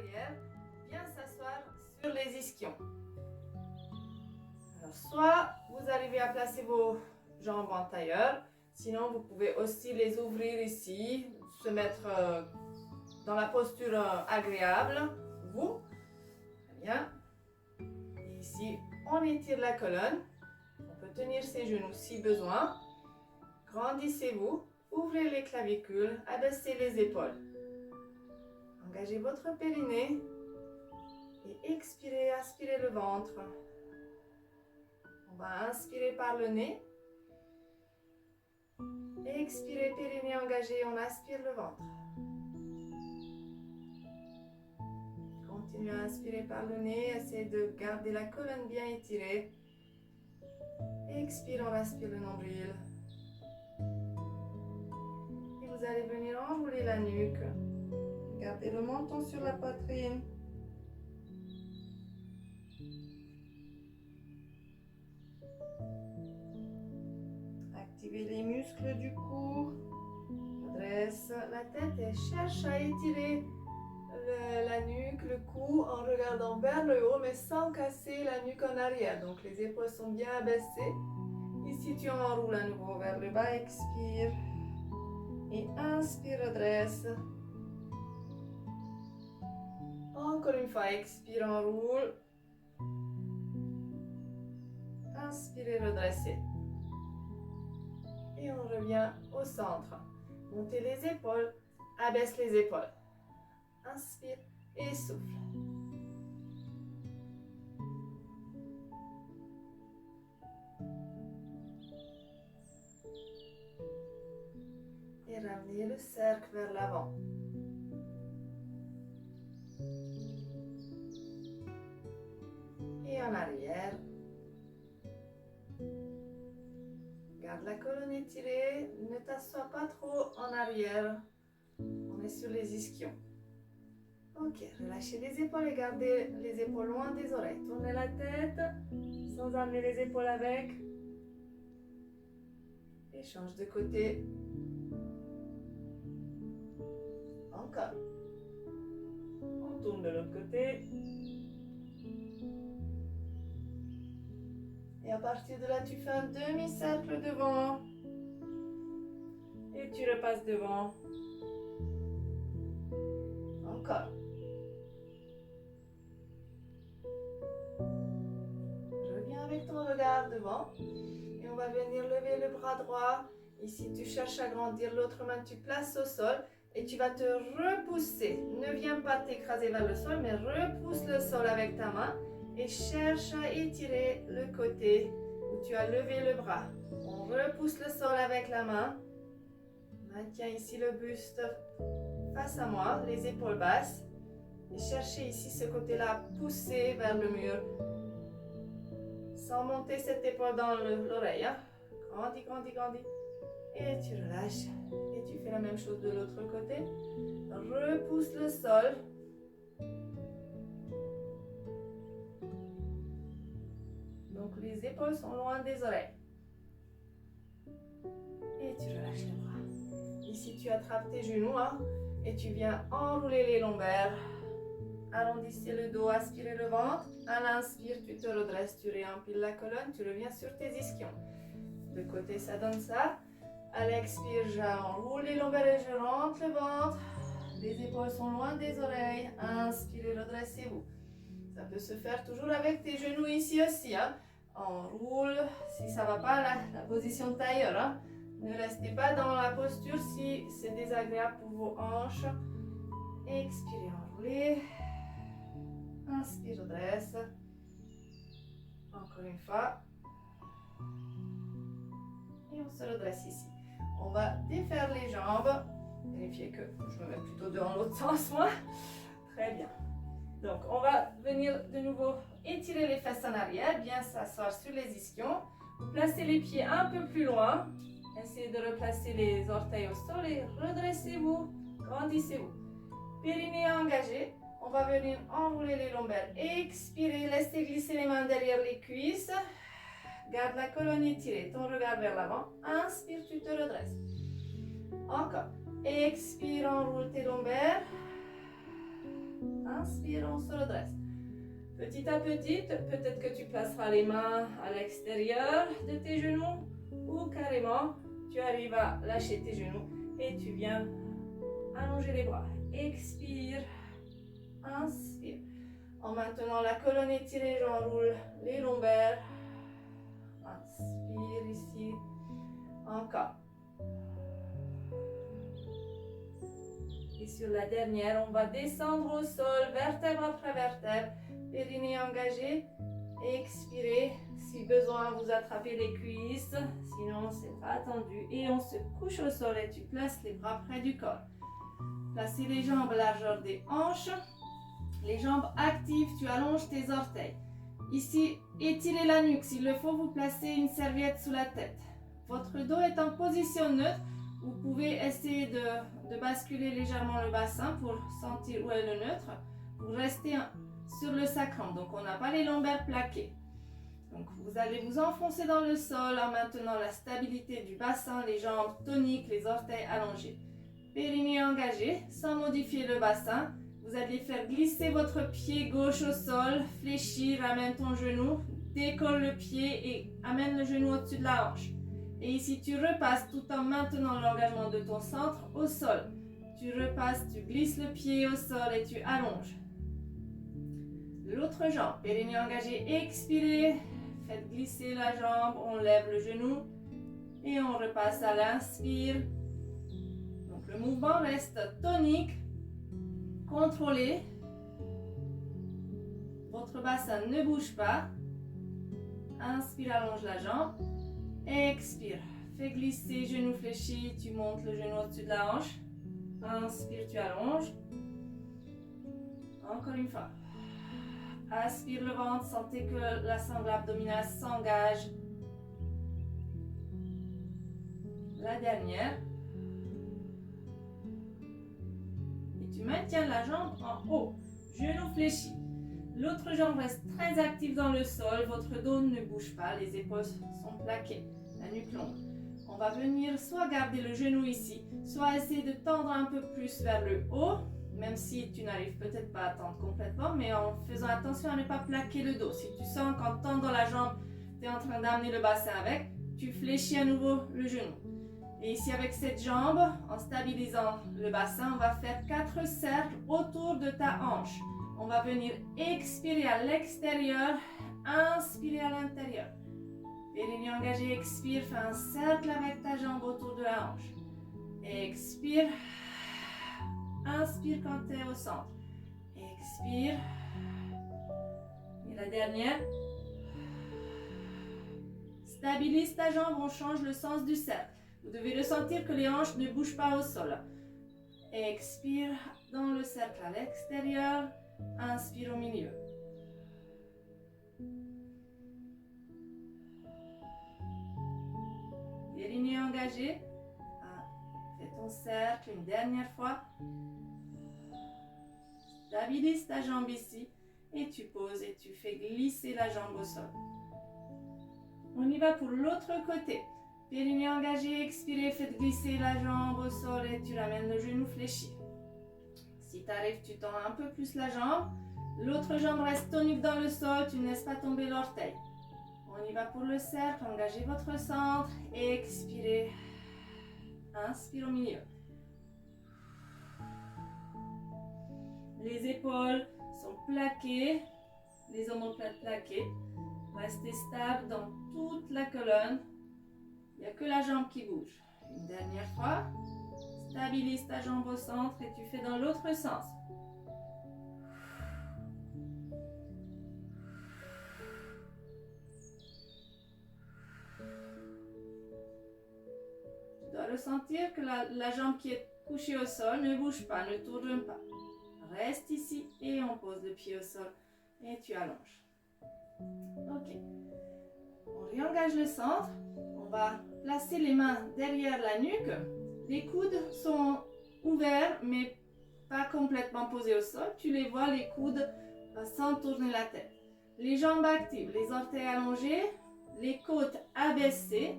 arrière, bien s'asseoir sur les ischions. Alors, soit vous arrivez à placer vos jambes en tailleur, sinon vous pouvez aussi les ouvrir ici, se mettre dans la posture agréable. Vous, très bien. Et ici, on étire la colonne. On peut tenir ses genoux si besoin. Grandissez-vous, ouvrez les clavicules, abaissez les épaules. Engagez votre périnée et expirez, aspirez le ventre. On va inspirer par le nez. Expirez, périnée engagé, on aspire le ventre. Continuez à inspirer par le nez, essayez de garder la colonne bien étirée. Expire, on aspire le nombril. Et vous allez venir enrouler la nuque. Gardez le menton sur la poitrine. Activez les muscles du cou. Redresse la tête et cherche à étirer la nuque, le cou en regardant vers le haut mais sans casser la nuque en arrière. Donc les épaules sont bien abaissées. Ici tu enroules à nouveau vers le bas, expire. Et inspire, redresse. Encore une fois, expire, enroule. Inspirez, redressez. Et on revient au centre. Montez les épaules, abaisse les épaules. Inspire et souffle. Et ramenez le cercle vers l'avant. Et en arrière. Garde la colonne étirée, ne t'assois pas trop en arrière. On est sur les ischions. Ok, relâchez les épaules et gardez les épaules loin des oreilles. Tournez la tête sans amener les épaules avec. Et change de côté. Encore. On tourne de l'autre côté. Et à partir de là, tu fais un demi-cercle devant. Et tu repasses devant. Encore. Reviens avec ton regard devant. Et on va venir lever le bras droit. Ici, tu cherches à grandir. L'autre main, tu places au sol. Et tu vas te repousser. Ne viens pas t'écraser vers le sol, mais repousse le sol avec ta main. Et cherche à étirer le côté où tu as levé le bras. On repousse le sol avec la main. Maintiens ici le buste face à moi, les épaules basses. Et cherchez ici ce côté-là à pousser vers le mur. Sans monter cette épaule dans l'oreille. Hein. Grandis, grandis, grandis. Et tu relâches. Et tu fais la même chose de l'autre côté. Repousse le sol. Donc les épaules sont loin des oreilles. Et tu relâches le bras. Ici tu attrapes tes genoux hein, et tu viens enrouler les lombaires. Arrondissez le dos, aspirez le ventre. À l'inspire, tu te redresses, tu réempiles la colonne, tu reviens sur tes ischions. De côté, ça donne ça. À l'expire, j'enroule les lombaires et je rentre le ventre. Les épaules sont loin des oreilles. Inspirez, redressez-vous. Ça peut se faire toujours avec tes genoux ici aussi. Hein. Enroule, si ça ne va pas, la position de tailleur. Hein. Ne restez pas dans la posture si c'est désagréable pour vos hanches. Expirez, enroulez. Inspire, redresse. Encore une fois. Et on se redresse ici. On va défaire les jambes. Vérifiez que je me mets plutôt dans l'autre sens, moi. Très bien. Donc, on va venir de nouveau étirer les fesses en arrière, bien s'asseoir sur les ischions. Vous placez les pieds un peu plus loin. Essayez de replacer les orteils au sol et redressez-vous, grandissez-vous. Périnée engagé. On va venir enrouler les lombaires. Expirez, laissez glisser les mains derrière les cuisses. Garde la colonne étirée, ton regard vers l'avant. Inspire, tu te redresses. Encore. Expire, enroule tes lombaires. Inspire, on se redresse. Petit à petit, peut-être que tu placeras les mains à l'extérieur de tes genoux ou carrément, tu arrives à lâcher tes genoux et tu viens allonger les bras. Expire, inspire. En maintenant la colonne étirée, j'enroule les lombaires. Inspire ici. Encore. Et sur la dernière, on va descendre au sol, vertèbre après vertèbre. Périnée engagé. Expirez. Si besoin, vous attrapez les cuisses. Sinon, c'est pas attendu. Et on se couche au sol et tu places les bras près du corps. Placez les jambes largeur des hanches. Les jambes actives, tu allonges tes orteils. Ici, étirez la nuque. S'il le faut, vous placez une serviette sous la tête. Votre dos est en position neutre. Vous pouvez essayer de basculer légèrement le bassin pour sentir où est le neutre. Vous restez sur le sacrum, donc on n'a pas les lombaires plaqués. Donc vous allez vous enfoncer dans le sol en maintenant la stabilité du bassin, les jambes toniques, les orteils allongés. Périnée engagé, sans modifier le bassin. Vous allez faire glisser votre pied gauche au sol, fléchir, ramène ton genou, décolle le pied et amène le genou au-dessus de la hanche. Et ici, tu repasses tout en maintenant l'engagement de ton centre au sol. Tu repasses, tu glisses le pied au sol et tu allonges. L'autre jambe, périnée engagée, expirez. Faites glisser la jambe, on lève le genou et on repasse à l'inspire. Donc le mouvement reste tonique, contrôlé. Votre bassin ne bouge pas. Inspire, allonge la jambe. Expire, fais glisser, genou fléchi, tu montes le genou au-dessus de la hanche. Inspire, tu allonges. Encore une fois. Aspire le ventre, sentez que la sangle abdominale s'engage. La dernière. Et tu maintiens la jambe en haut, genou fléchi. L'autre jambe reste très active dans le sol, votre dos ne bouge pas, les épaules sont plaquées, la nuque longue. On va venir soit garder le genou ici, soit essayer de tendre un peu plus vers le haut, même si tu n'arrives peut-être pas à tendre complètement, mais en faisant attention à ne pas plaquer le dos. Si tu sens qu'en tendant la jambe, tu es en train d'amener le bassin avec, tu fléchis à nouveau le genou. Et ici avec cette jambe, en stabilisant le bassin, on va faire 4 cercles autour de ta hanche. On va venir expirer à l'extérieur, inspirer à l'intérieur. Périnée engagée, expire, fais un cercle avec ta jambe autour de la hanche. Expire. Inspire quand tu es au centre. Expire. Et la dernière. Stabilise ta jambe, on change le sens du cercle. Vous devez ressentir que les hanches ne bougent pas au sol. Expire dans le cercle à l'extérieur. Inspire au milieu. Périnée engagée. Fais ton cercle une dernière fois. Stabilise ta jambe ici. Et tu poses et tu fais glisser la jambe au sol. On y va pour l'autre côté. Périnée engagée, expirez, faites glisser la jambe au sol et tu ramènes le genou fléchi. Si tu arrives, tu tends un peu plus la jambe. L'autre jambe reste tonique dans le sol, tu ne laisses pas tomber l'orteil. On y va pour le cercle, engagez votre centre, expirez. Inspire au milieu. Les épaules sont plaquées, les omoplates plaquées. Restez stable dans toute la colonne. Il n'y a que la jambe qui bouge. Une dernière fois. Stabilise ta jambe au centre et tu fais dans l'autre sens. Tu dois ressentir que la jambe qui est couchée au sol ne bouge pas, ne tourne pas. Reste ici et on pose le pied au sol et tu allonges. Ok. On réengage le centre. On va placer les mains derrière la nuque. Les coudes sont ouverts mais pas complètement posés au sol. Tu les vois, les coudes sans tourner la tête. Les jambes actives, les orteils allongés, les côtes abaissées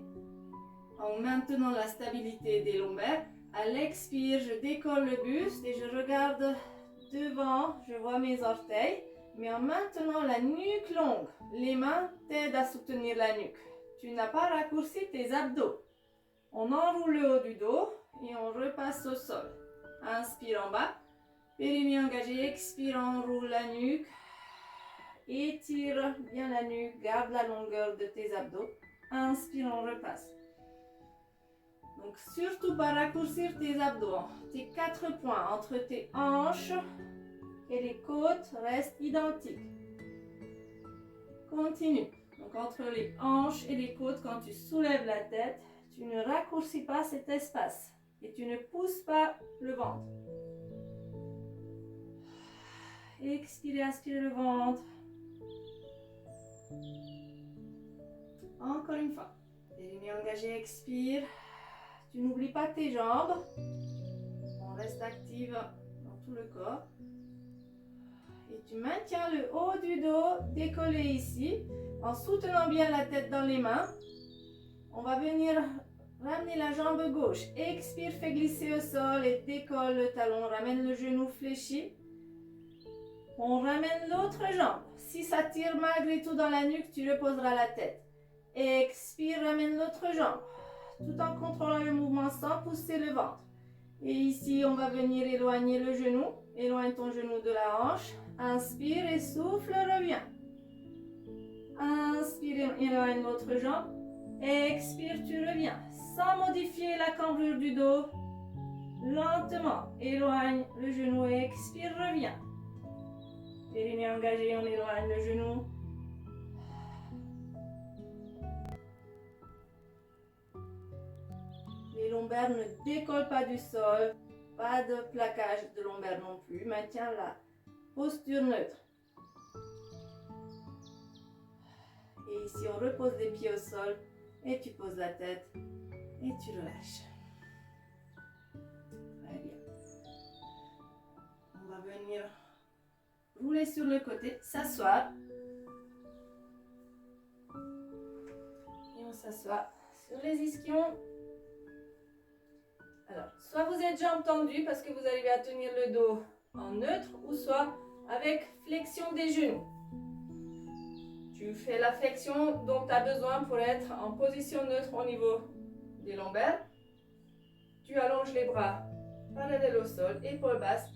en maintenant la stabilité des lombaires. À l'expire, je décolle le buste et je regarde devant, je vois mes orteils, mais en maintenant la nuque longue. Les mains t'aident à soutenir la nuque. Tu n'as pas raccourci tes abdos. On enroule le haut du dos et on repasse au sol. Inspire en bas, périnée engagé, expire, enroule la nuque. Étire bien la nuque, garde la longueur de tes abdos. Inspire, on repasse. Donc surtout pas raccourcir tes abdos. Tes 4 points entre tes hanches et les côtes restent identiques. Continue. Donc entre les hanches et les côtes, quand tu soulèves la tête, tu ne raccourcis pas cet espace et tu ne pousses pas le ventre. Expirez, aspirez le ventre. Encore une fois. Périnée engagée, expire. Tu n'oublies pas tes jambes. On reste active dans tout le corps. Et tu maintiens le haut du dos décollé ici, en soutenant bien la tête dans les mains. On va venir ramener la jambe gauche. Expire, fais glisser au sol et décolle le talon. Ramène le genou fléchi. On ramène l'autre jambe. Si ça tire malgré tout dans la nuque, tu reposeras la tête. Expire, ramène l'autre jambe. Tout en contrôlant le mouvement sans pousser le ventre. Et ici, on va venir éloigner le genou. Éloigne ton genou de la hanche. Inspire et souffle, reviens. Inspire, éloigne l'autre jambe. Expire, tu reviens. Sans modifier la cambrure du dos. Lentement, éloigne le genou. Expire, reviens. Périnée engagée, on éloigne le genou. Les lombaires ne décollent pas du sol. Pas de plaquage de lombaires non plus. Maintiens la posture neutre. Et ici, on repose les pieds au sol. Et tu poses la tête. Et tu relâches. Très bien. On va venir rouler sur le côté, s'asseoir. Et on s'assoit sur les ischions. Alors, soit vous êtes jambes tendues parce que vous arrivez à tenir le dos en neutre, ou soit avec flexion des genoux. Tu fais la flexion dont tu as besoin pour être en position neutre au niveau des lombaires. Tu allonges les bras parallèles au sol, épaules basses.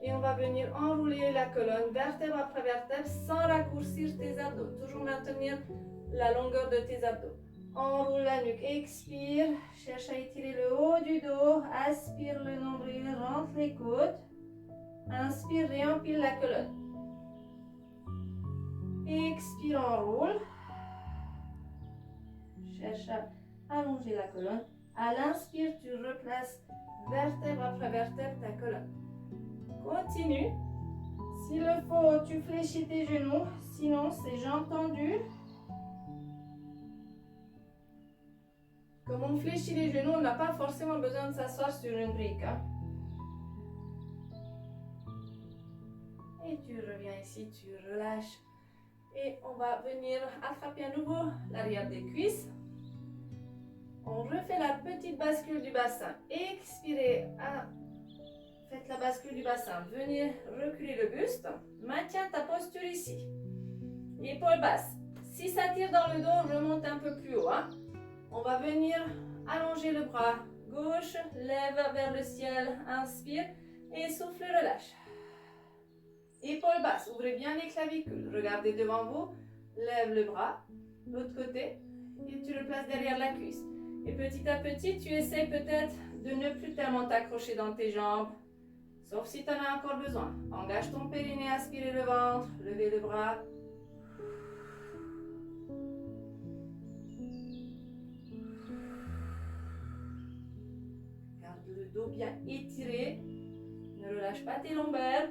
Et on va venir enrouler la colonne vertèbre après vertèbre sans raccourcir tes abdos. Toujours maintenir la longueur de tes abdos. Enroule la nuque, expire, cherche à étirer le haut du dos, aspire le nombril, rentre les côtes, inspire, réempile la colonne. Expire, enroule, cherche à allonger la colonne. À l'inspire, tu replaces vertèbre après vertèbre ta colonne. Continue. S'il le faut, tu fléchis tes genoux, sinon c'est jambes tendues. Comme on fléchit les genoux, on n'a pas forcément besoin de s'asseoir sur une brique. Hein. Et tu reviens ici, tu relâches. Et on va venir attraper à nouveau l'arrière des cuisses. On refait la petite bascule du bassin. Expirez. Faites la bascule du bassin. Venez reculer le buste. Maintiens ta posture ici. Épaules basses. Si ça tire dans le dos, remonte un peu plus haut. Hein. On va venir allonger le bras gauche, lève vers le ciel, inspire et souffle, relâche. Épaules basses, ouvrez bien les clavicules, regardez devant vous, lève le bras, l'autre côté et tu le places derrière la cuisse. Et petit à petit, tu essaies peut-être de ne plus tellement t'accrocher dans tes jambes, sauf si tu en as encore besoin. Engage ton périnée, aspirez le ventre, levez le bras. Dos bien étiré, ne relâche pas tes lombaires.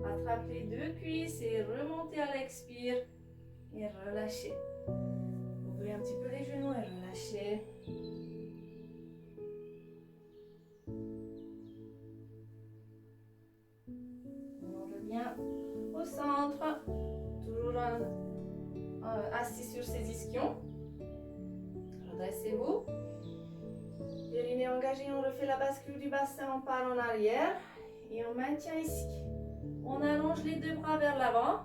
Attrape les deux cuisses et remontez à l'expire et relâchez. Ouvrez un petit peu les genoux et relâchez. On revient au centre, toujours assis sur ses ischions. Redressez-vous. Périnée engagée. engagé, on refait la bascule du bassin, on part en arrière et on maintient ici. On allonge les deux bras vers l'avant.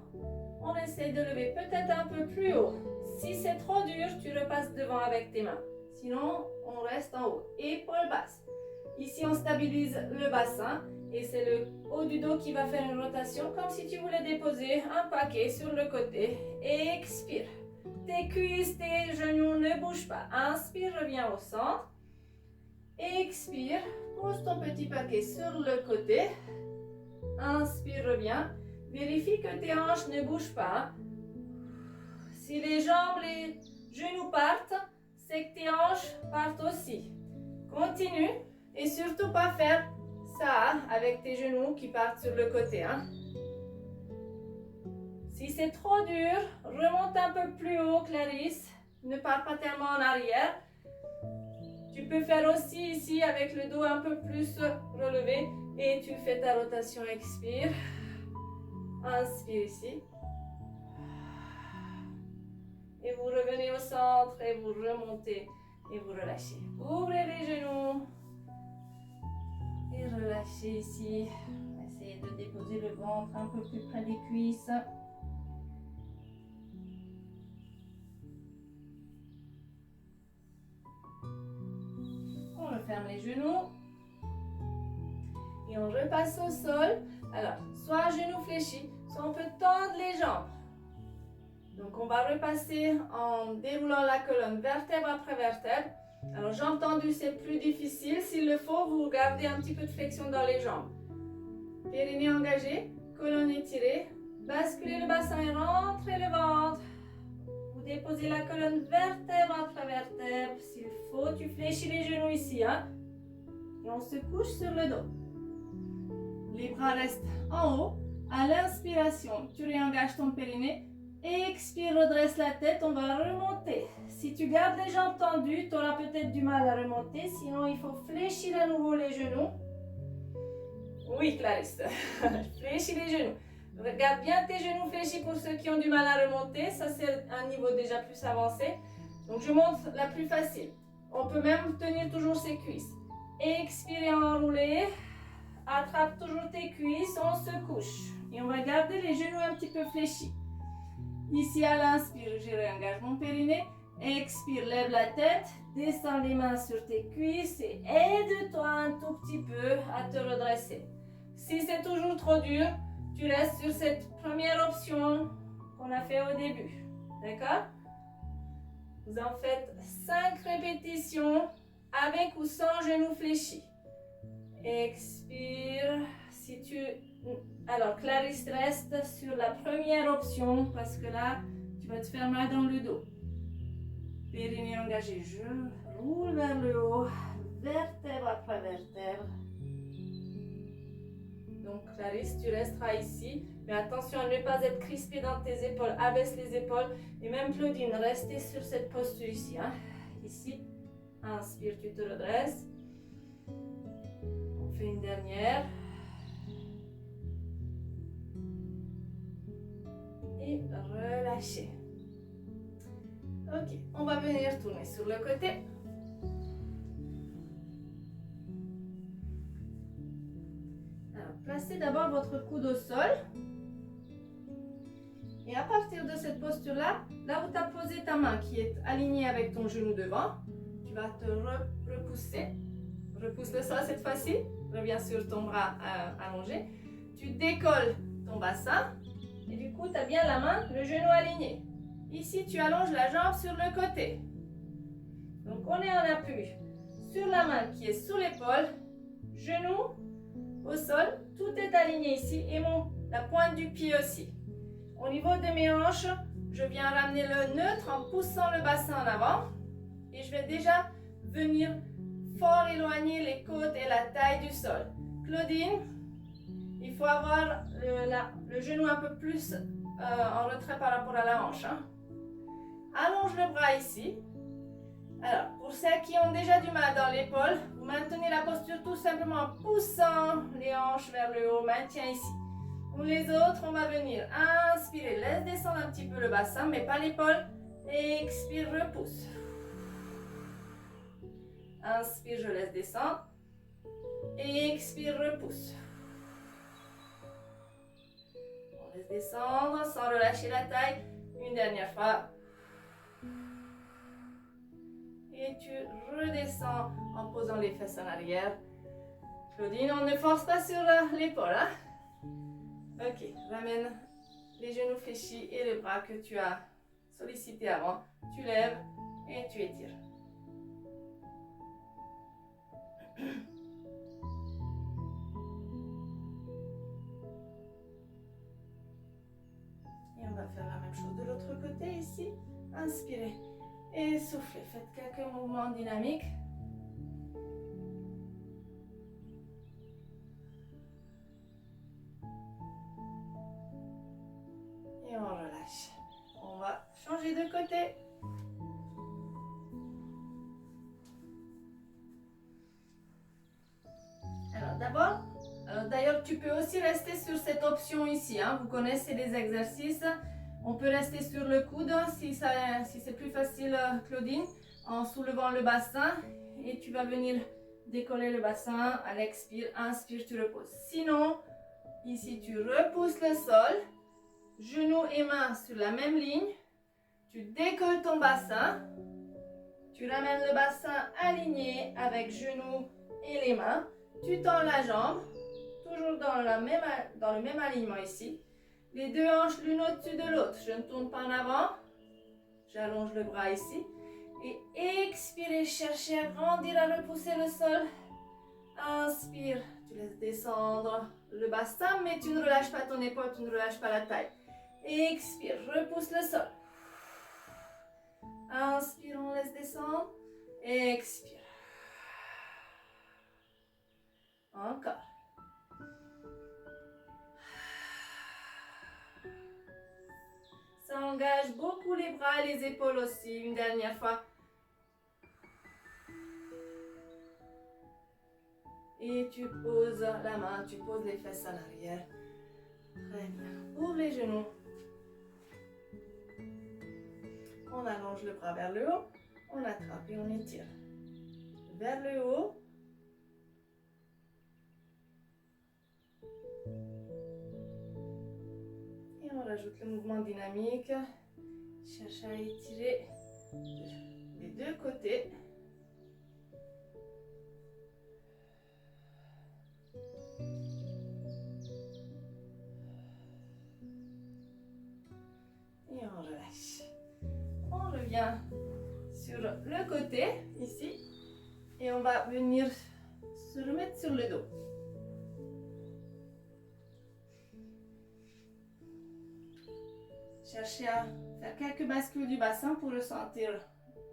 On essaye de lever peut-être un peu plus haut. Si c'est trop dur, tu repasses devant avec tes mains. Sinon, on reste en haut. Épaules basses. Ici, on stabilise le bassin et c'est le haut du dos qui va faire une rotation comme si tu voulais déposer un paquet sur le côté. Expire. Tes cuisses, tes genoux ne bougent pas. Inspire, reviens au centre. Expire. Pose ton petit paquet sur le côté. Inspire, reviens. Vérifie que tes hanches ne bougent pas. Si les jambes, les genoux partent, c'est que tes hanches partent aussi. Continue et surtout pas faire ça avec tes genoux qui partent sur le côté. Si c'est trop dur, remonte un peu plus haut, Clarisse. Ne pars pas tellement en arrière. Tu peux faire aussi ici avec le dos un peu plus relevé et tu fais ta rotation. Expire. Inspire ici. Et vous revenez au centre et vous remontez et vous relâchez. Ouvrez les genoux. Et relâchez ici. Essayez de déposer le ventre un peu plus près des cuisses. On referme les genoux. Et on repasse au sol. Alors, soit genoux fléchis, soit on peut tendre les jambes. Donc, on va repasser en déroulant la colonne vertèbre après vertèbre. Alors, jambes tendues, c'est plus difficile. S'il le faut, vous gardez un petit peu de flexion dans les jambes. Périnée engagé, colonne étirée. Basculez le bassin et rentrez le ventre. Vous déposez la colonne vertèbre après vertèbre. S'il faut, tu fléchis les genoux ici. Et on se couche sur le dos. Les bras restent en haut. À l'inspiration, tu réengages ton périnée. Expire, redresse la tête, on va remonter. Si tu gardes les jambes tendues, tu auras peut-être du mal à remonter. Sinon, il faut fléchir à nouveau les genoux. Oui, Clarisse. Fléchis les genoux. Regarde bien tes genoux fléchis pour ceux qui ont du mal à remonter. Ça, c'est un niveau déjà plus avancé. Donc, je montre la plus facile. On peut même tenir toujours ses cuisses. Expire, enrouler. Attrape toujours tes cuisses, on se couche. Et on va garder les genoux un petit peu fléchis. Ici, à l'inspire, je réengage mon périnée. Expire, lève la tête. Descends les mains sur tes cuisses et aide-toi un tout petit peu à te redresser. Si c'est toujours trop dur, tu restes sur cette première option qu'on a fait au début. D'accord? Vous en faites 5 répétitions avec ou sans genoux fléchis. Expire. Si tu... Alors, Clarisse reste sur la première option parce que là, tu vas te faire mal dans le dos. Périnée engagée, je roule vers le haut, vertèbre après vertèbre. Donc, Clarisse, tu resteras ici. Mais attention à ne pas être crispé dans tes épaules. Abaisse les épaules. Et même Claudine, restez sur cette posture ici. Ici, inspire, tu te redresses. On fait une dernière. Et relâchez. Ok, on va venir tourner sur le côté. Alors, placez d'abord votre coude au sol. Et à partir de cette posture-là, là où tu as posé ta main qui est alignée avec ton genou devant, tu vas te repousser. Repousse le sol cette fois-ci. Reviens sur ton bras allongé. Tu décolles ton bassin. Et du coup, tu as bien la main, le genou aligné. Ici, tu allonges la jambe sur le côté. Donc, on est en appui sur la main qui est sous l'épaule. Genou au sol. Tout est aligné ici. Et la pointe du pied aussi. Au niveau de mes hanches, je viens ramener le neutre en poussant le bassin en avant. Et je vais déjà venir fort éloigner les côtes et la taille du sol. Claudine, il faut avoir le genou un peu plus en retrait par rapport à la hanche. Allonge le bras ici. Alors, pour celles qui ont déjà du mal dans l'épaule, vous maintenez la posture tout simplement en poussant les hanches vers le haut. Maintien ici. Pour les autres, on va venir inspirer. Laisse descendre un petit peu le bassin, mais pas l'épaule. Expire, repousse. Inspire, je laisse descendre. Expire, repousse. On laisse descendre sans relâcher la taille. Une dernière fois. Et tu redescends en posant les fesses en arrière. Claudine, on ne force pas sur l'épaule. Hein? Ok, ramène les genoux fléchis et les bras que tu as sollicités avant. Tu lèves et tu étires. Et on va faire la même chose de l'autre côté ici. Inspirez et soufflez. Faites quelques mouvements dynamiques. Et on relâche. On va changer de côté. Alors d'ailleurs, tu peux aussi rester sur cette option ici. Hein. Vous connaissez les exercices. On peut rester sur le coude si c'est plus facile, Claudine, en soulevant le bassin. Et tu vas venir décoller le bassin à l'expire. Inspire, tu reposes. Sinon, ici, tu repousses le sol. Genoux et mains sur la même ligne. Tu décolles ton bassin. Tu ramènes le bassin aligné avec genoux et les mains. Tu tends la jambe, toujours dans le même alignement ici. Les deux hanches l'une au-dessus de l'autre. Je ne tourne pas en avant. J'allonge le bras ici. Et expirez, cherchez à grandir, à repousser le sol. Inspire, tu laisses descendre le bassin, mais tu ne relâches pas ton épaule, tu ne relâches pas la taille. Expire, repousse le sol. Inspire, on laisse descendre. Expire. Encore. Ça engage beaucoup les bras et les épaules aussi. Une dernière fois. Et tu poses la main, tu poses les fesses en arrière. Très bien. Ouvre les genoux. On allonge le bras vers le haut. On attrape et on étire. Vers le haut. Et on rajoute le mouvement dynamique. Cherche à étirer les deux côtés. Et on relâche. On revient sur le côté, ici. Et on va venir se remettre sur le dos. Cherchez à faire quelques bascules du bassin pour ressentir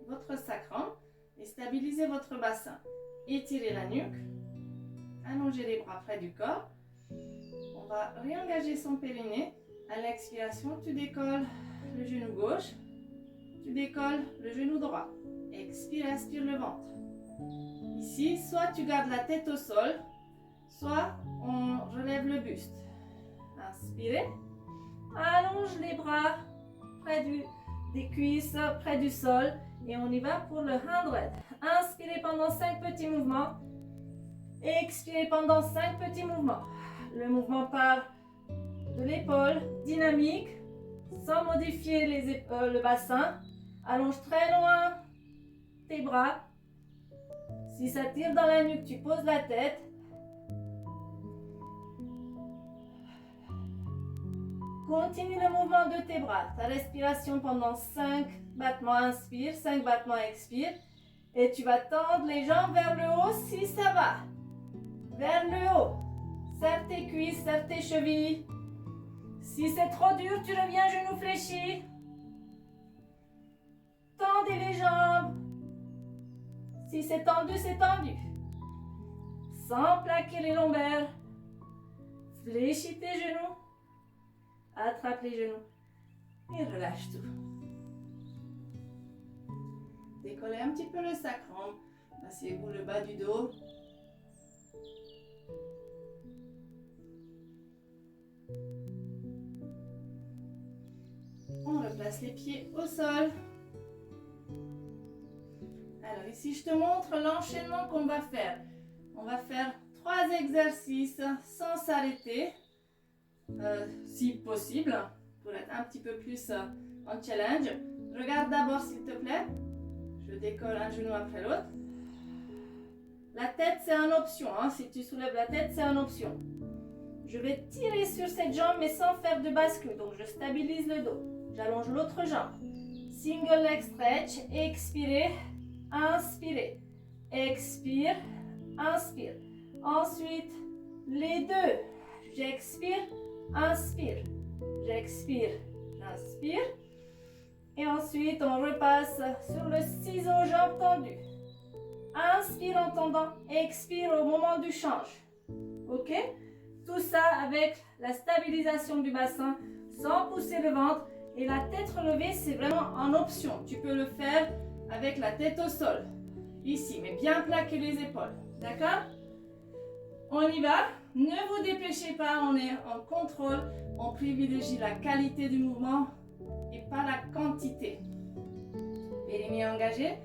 votre sacrum et stabiliser votre bassin. Étirez la nuque. Allongez les bras près du corps. On va réengager son périnée. À l'expiration, tu décolles le genou gauche. Tu décolles le genou droit. Expire, inspire le ventre. Ici, soit tu gardes la tête au sol, soit on relève le buste. Inspirez. Allonge les bras près des cuisses, près du sol. Et on y va pour le 100. Inspirez pendant 5 petits mouvements. Expirez pendant 5 petits mouvements. Le mouvement part de l'épaule, dynamique, sans modifier le bassin. Allonge très loin tes bras. Si ça tire dans la nuque, tu poses la tête. Continue le mouvement de tes bras. Ta respiration pendant 5 battements, inspire, 5 battements, expire. Et tu vas tendre les jambes vers le haut si ça va. Vers le haut. Serre tes cuisses, serre tes chevilles. Si c'est trop dur, tu reviens genoux fléchis. Tendez les jambes. Si c'est tendu, c'est tendu. Sans plaquer les lombaires. Fléchis tes genoux. Attrape les genoux. Et relâche tout. Décollez un petit peu le sacrum. Asseyez-vous le bas du dos. On replace les pieds au sol. Alors ici, je te montre l'enchaînement qu'on va faire. On va faire 3 exercices sans s'arrêter, si possible, pour être un petit peu plus en challenge. Regarde d'abord s'il te plaît. Je décolle un genou après l'autre. La tête, c'est une option. Hein. Si tu soulèves la tête, c'est une option. Je vais tirer sur cette jambe, mais sans faire de bascule. Donc, je stabilise le dos. J'allonge l'autre jambe. Single leg stretch. Expirez. Inspirez. Expire. Inspire. Ensuite, les deux. J'expire. Inspire. J'expire. J'inspire. Et ensuite, on repasse sur le ciseau, jambes tendues. Inspire en tendant, expire au moment du change. Ok? Tout ça avec la stabilisation du bassin, sans pousser le ventre. Et la tête relevée, c'est vraiment en option. Tu peux le faire avec la tête au sol. Ici, mais bien plaquer les épaules. D'accord? On y va. Ne vous dépêchez pas, on est en contrôle. On privilégie la qualité du mouvement et pas la quantité. Périnée engagé.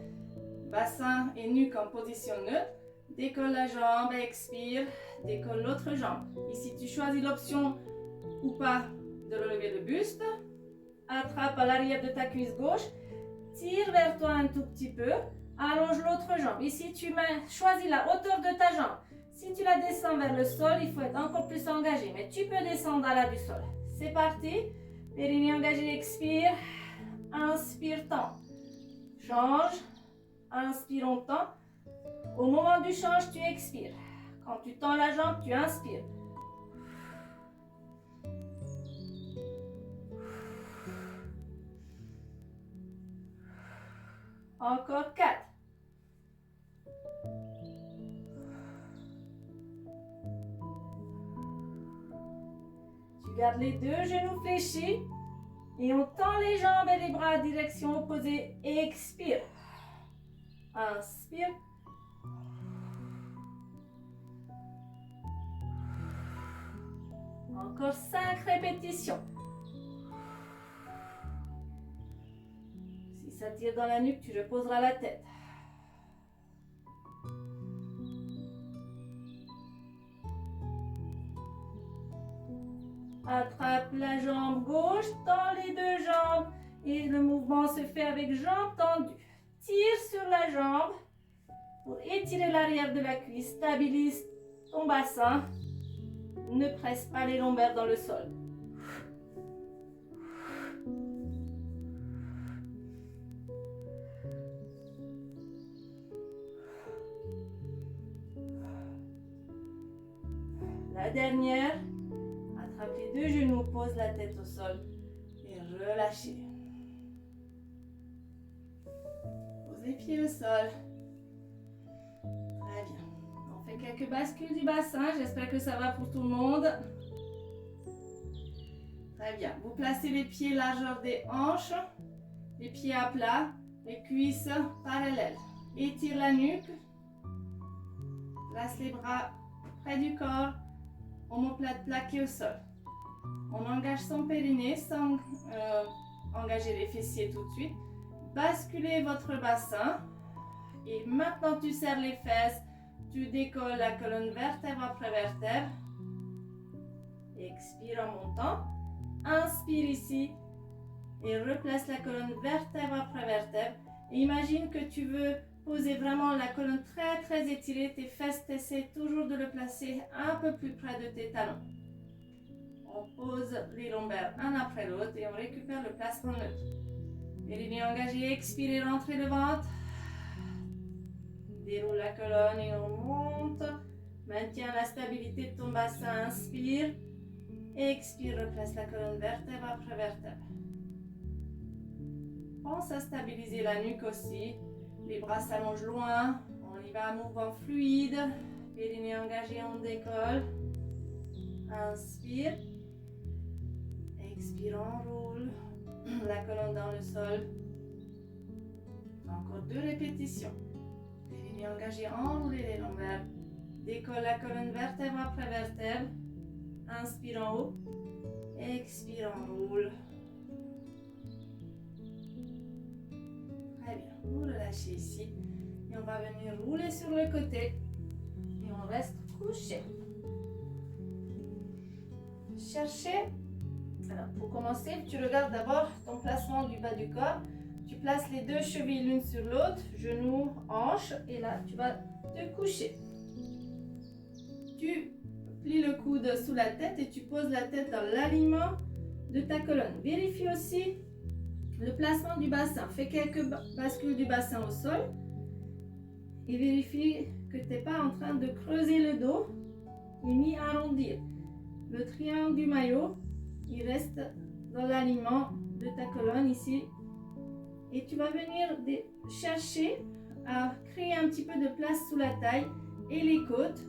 Bassin et nuque en position neutre. Décolle la jambe, expire. Décolle l'autre jambe. Ici, tu choisis l'option ou pas de relever le buste. Attrape à l'arrière de ta cuisse gauche. Tire vers toi un tout petit peu. Allonge l'autre jambe. Ici, tu choisis la hauteur de ta jambe. Si tu la descends vers le sol, il faut être encore plus engagé. Mais tu peux descendre à la du sol. C'est parti. Périnée engagé, expire. Inspire, tend. Change. Inspire, on tend. Au moment du change, tu expires. Quand tu tends la jambe, tu inspires. Encore 4. Tu gardes les deux genoux fléchis et on tend les jambes et les bras en direction opposée. Expire. Inspire. Encore 5 répétitions. Si ça tire dans la nuque, tu reposeras la tête. Attrape la jambe gauche, tends les deux jambes et le mouvement se fait avec jambes tendues. Tire sur la jambe pour étirer l'arrière de la cuisse. Stabilise ton bassin. Ne presse pas les lombaires dans le sol. La dernière. Attrape les deux genoux, pose la tête au sol et relâchez. Pose les pieds au sol. Très bien. On fait quelques bascules du bassin. J'espère que ça va pour tout le monde. Très bien. Vous placez les pieds largeur des hanches, les pieds à plat, les cuisses parallèles. Étire la nuque. Place les bras près du corps. Omoplate plaqué au sol. On engage son périnée sans engager les fessiers tout de suite. Basculez votre bassin. Et maintenant, tu serres les fesses. Tu décolles la colonne vertèbre après vertèbre. Expire en montant. Inspire ici. Et replace la colonne vertèbre après vertèbre. Et imagine que tu veux poser vraiment la colonne très très étirée. Tes fesses, essaie toujours de le placer un peu plus près de tes talons. On pose les lombaires un après l'autre et on récupère le placement neutre. Périnée engagé, expirez, rentrez le ventre. Déroule la colonne et on monte. Maintiens la stabilité de ton bassin, inspire. Expire, replace la colonne vertèbre après vertèbre. Pense à stabiliser la nuque aussi. Les bras s'allongent loin. On y va, mouvement fluide. Périnée engagé, on décolle. Inspire. Expire, enroule. La colonne dans le sol. Encore 2 répétitions. Périnée engagé, enroulez les lombaires. Décolle la colonne vertèbre après vertèbre. Inspire en haut. Expire, enroule. Très bien. Vous relâchez ici. Et on va venir rouler sur le côté. Et on reste couché. Cherchez. Alors, pour commencer, tu regardes d'abord ton placement du bas du corps. Tu places les deux chevilles l'une sur l'autre, genoux, hanches, et là, tu vas te coucher. Tu plies le coude sous la tête et tu poses la tête dans l'alignement de ta colonne. Vérifie aussi le placement du bassin. Fais quelques bascules du bassin au sol et vérifie que tu n'es pas en train de creuser le dos et ni arrondir. Le triangle du maillot, il reste dans l'alignement de ta colonne ici. Et tu vas venir chercher à créer un petit peu de place sous la taille et les côtes,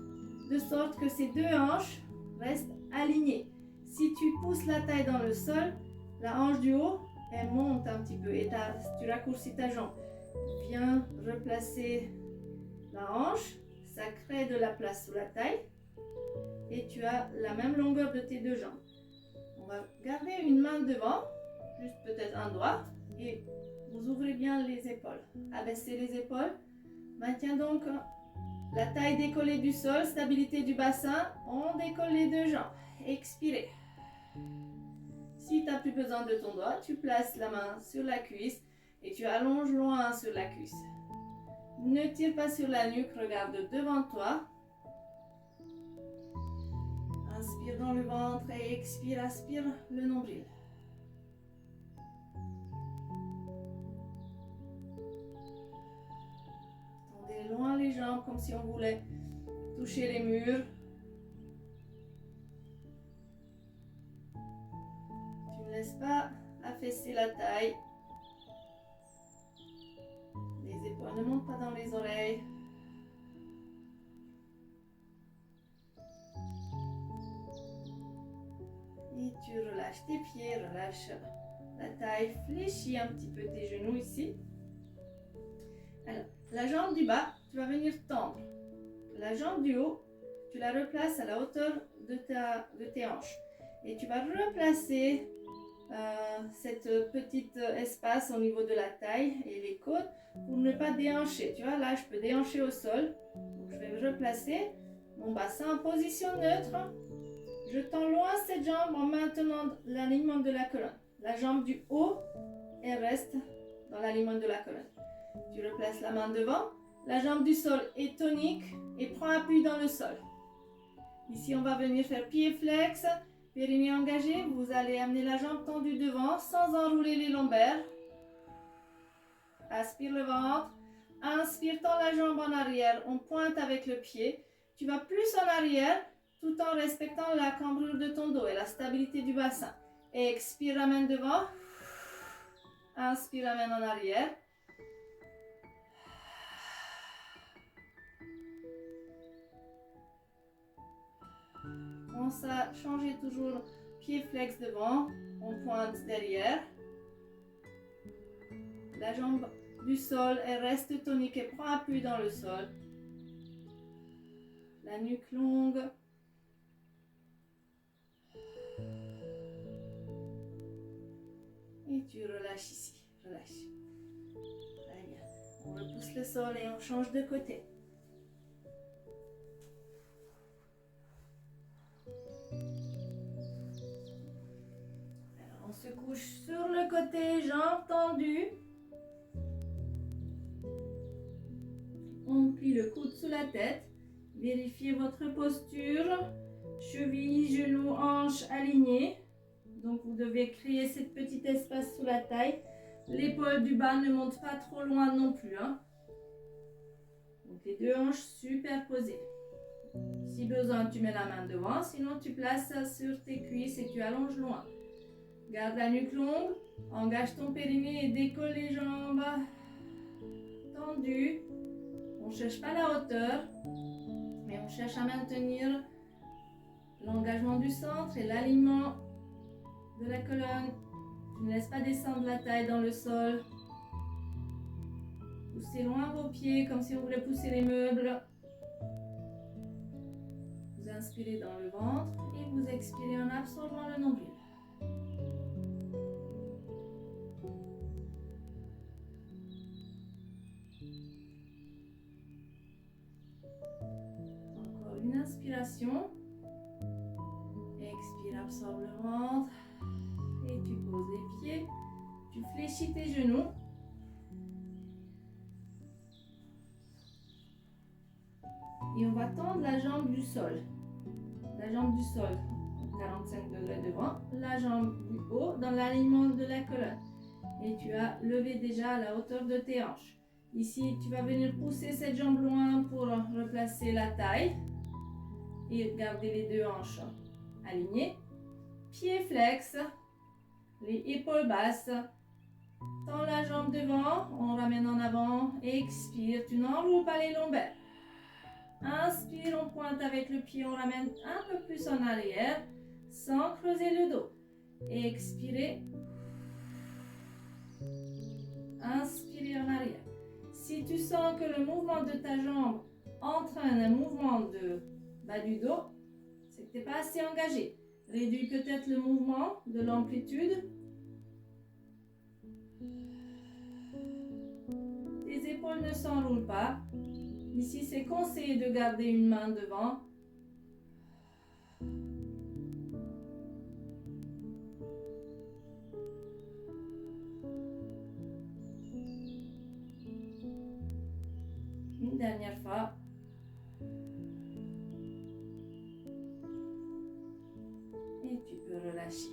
de sorte que ces deux hanches restent alignées. Si tu pousses la taille dans le sol, la hanche du haut, elle monte un petit peu et tu raccourcis ta jambe. Viens replacer la hanche, ça crée de la place sous la taille et tu as la même longueur de tes deux jambes. On va garder une main devant, juste peut-être un doigt, et vous ouvrez bien les épaules. Abaissez les épaules. Maintiens donc la taille décollée du sol, stabilité du bassin. On décolle les deux jambes. Expirez. Si tu n'as plus besoin de ton doigt, tu places la main sur la cuisse et tu allonges loin sur la cuisse. Ne tire pas sur la nuque, regarde devant toi. Inspire dans le ventre et expire, aspire le nombril. Tendez loin les jambes comme si on voulait toucher les murs. Tu ne laisses pas affaisser la taille. Les épaules ne montent pas dans les oreilles. Et tu relâches tes pieds, relâche la taille, fléchis un petit peu tes genoux ici. Alors, la jambe du bas, tu vas venir tendre. La jambe du haut, tu la replaces à la hauteur de tes hanches. Et tu vas replacer cette petite espace au niveau de la taille et les côtes pour ne pas déhancher. Tu vois, là, je peux déhancher au sol. Donc, je vais replacer mon bassin en position neutre. Je tends loin cette jambe en maintenant l'alignement de la colonne. La jambe du haut, elle reste dans l'alignement de la colonne. Tu replaces la main devant. La jambe du sol est tonique et prend appui dans le sol. Ici, on va venir faire pied flex, périnée engagé. Vous allez amener la jambe tendue devant sans enrouler les lombaires. Aspire le ventre. Inspire, tends la jambe en arrière. On pointe avec le pied. Tu vas plus en arrière tout en respectant la cambrure de ton dos et la stabilité du bassin. Expire, ramène devant. Inspire, ramène en arrière. On va changer toujours pied flex devant. On pointe derrière. La jambe du sol, elle reste tonique et prend appui dans le sol. La nuque longue. Et tu relâches ici. Relâche. Très bien. On repousse le sol et on change de côté. Alors, on se couche sur le côté, jambes tendues. On plie le coude sous la tête. Vérifiez votre posture. Chevilles, genoux, hanches alignés. Donc vous devez créer cette petite espace sous la taille. L'épaule du bas ne monte pas trop loin non plus. Hein. Donc les deux hanches superposées. Si besoin, tu mets la main devant. Sinon, tu places ça sur tes cuisses et tu allonges loin. Garde la nuque longue. Engage ton périnée et décolle les jambes. Tendues. On ne cherche pas la hauteur. Mais on cherche à maintenir l'engagement du centre et l'alignement de la colonne. Tu ne laisses pas descendre la taille dans le sol. Poussez loin vos pieds comme si on voulait pousser les meubles. Vous inspirez dans le ventre et vous expirez en absorbant le nombril. inspiration. Expire, absorbe le ventre. Et tu poses les pieds. Tu fléchis tes genoux. Et on va tendre la jambe du sol. La jambe du sol, 45 degrés devant. La jambe du haut dans l'alignement de la colonne. Et tu as levé déjà à la hauteur de tes hanches. Ici, tu vas venir pousser cette jambe loin pour replacer la taille. Et garder les deux hanches alignées. Pieds flex. Les épaules basses. Tends la jambe devant. On ramène en avant. Expire. Tu n'enroules pas les lombaires. Inspire, on pointe avec le pied. On ramène un peu plus en arrière. Sans creuser le dos. Expirez. Inspirez en arrière. Si tu sens que le mouvement de ta jambe entraîne un mouvement de bas du dos, c'est que tu n'es pas assez engagé. Réduis peut-être le mouvement de l'amplitude. Tes épaules ne s'enroulent pas. Ici, c'est conseillé de garder une main devant. Une dernière fois. Et tu peux relâcher.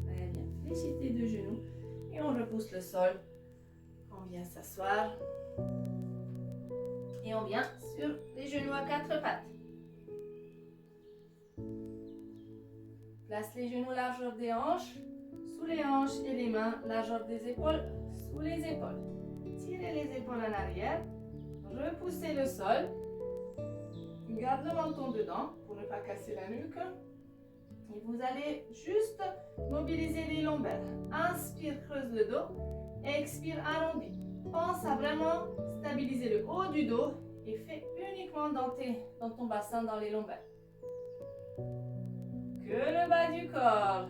Très bien. Fléchis tes deux genoux. Et on repousse le sol. On vient s'asseoir. Et on vient sur les genoux à quatre pattes. Place les genoux largeur des hanches, sous les hanches et les mains, largeur des épaules, sous les épaules. Tirez les épaules en arrière, repoussez le sol. Garde le menton dedans pour ne pas casser la nuque. Et vous allez juste mobiliser les lombaires. Inspire, creuse le dos. Expire, arrondis. Pense à vraiment stabiliser le haut du dos et fais uniquement dans ton bassin, dans les lombaires. Que le bas du corps.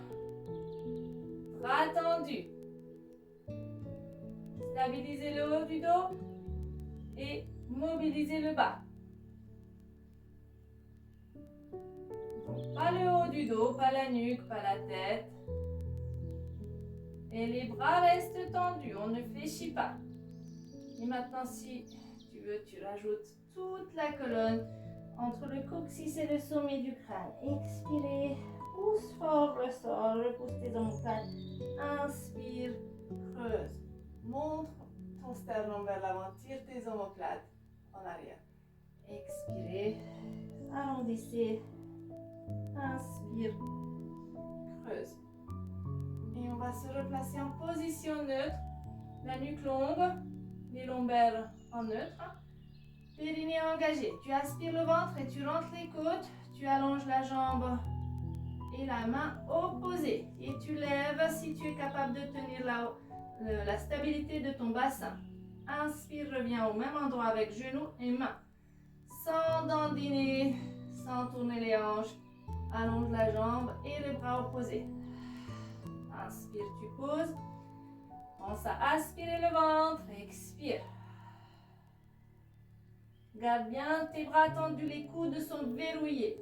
Bras tendus. Stabilisez le haut du dos et mobilisez le bas. Donc, pas le haut du dos, pas la nuque, pas la tête. Et les bras restent tendus, on ne fléchit pas. Et maintenant, si tu veux, tu rajoutes toute la colonne entre le coccyx et le sommet du crâne. Expirez, pousse fort le sol, repousse tes omoplates. Inspire, creuse. Montre ton sternum vers l'avant, tire tes omoplates en arrière. Expirez, arrondissez. Inspire, creuse. Et on va se replacer en position neutre. La nuque longue, les lombaires en neutre. Périnée engagé. Tu aspires le ventre et tu rentres les côtes. Tu allonges la jambe et la main opposée. Et tu lèves si tu es capable de tenir la stabilité de ton bassin. Inspire, reviens au même endroit avec genoux et mains. Sans dandiner, sans tourner les hanches. Allonge la jambe et les bras opposés. Inspire, tu poses. Pense à aspirer le ventre. Expire. Garde bien tes bras tendus, les coudes sont verrouillés.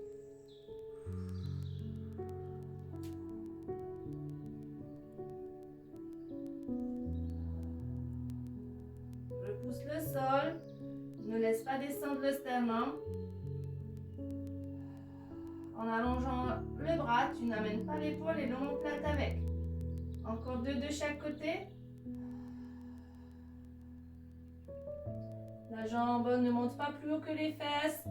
Repousse le sol. Ne laisse pas descendre le sternum. En allongeant le bras, tu n'amènes pas l'épaule et l'omoplate avec. Encore deux de chaque côté. La jambe ne monte pas plus haut que les fesses.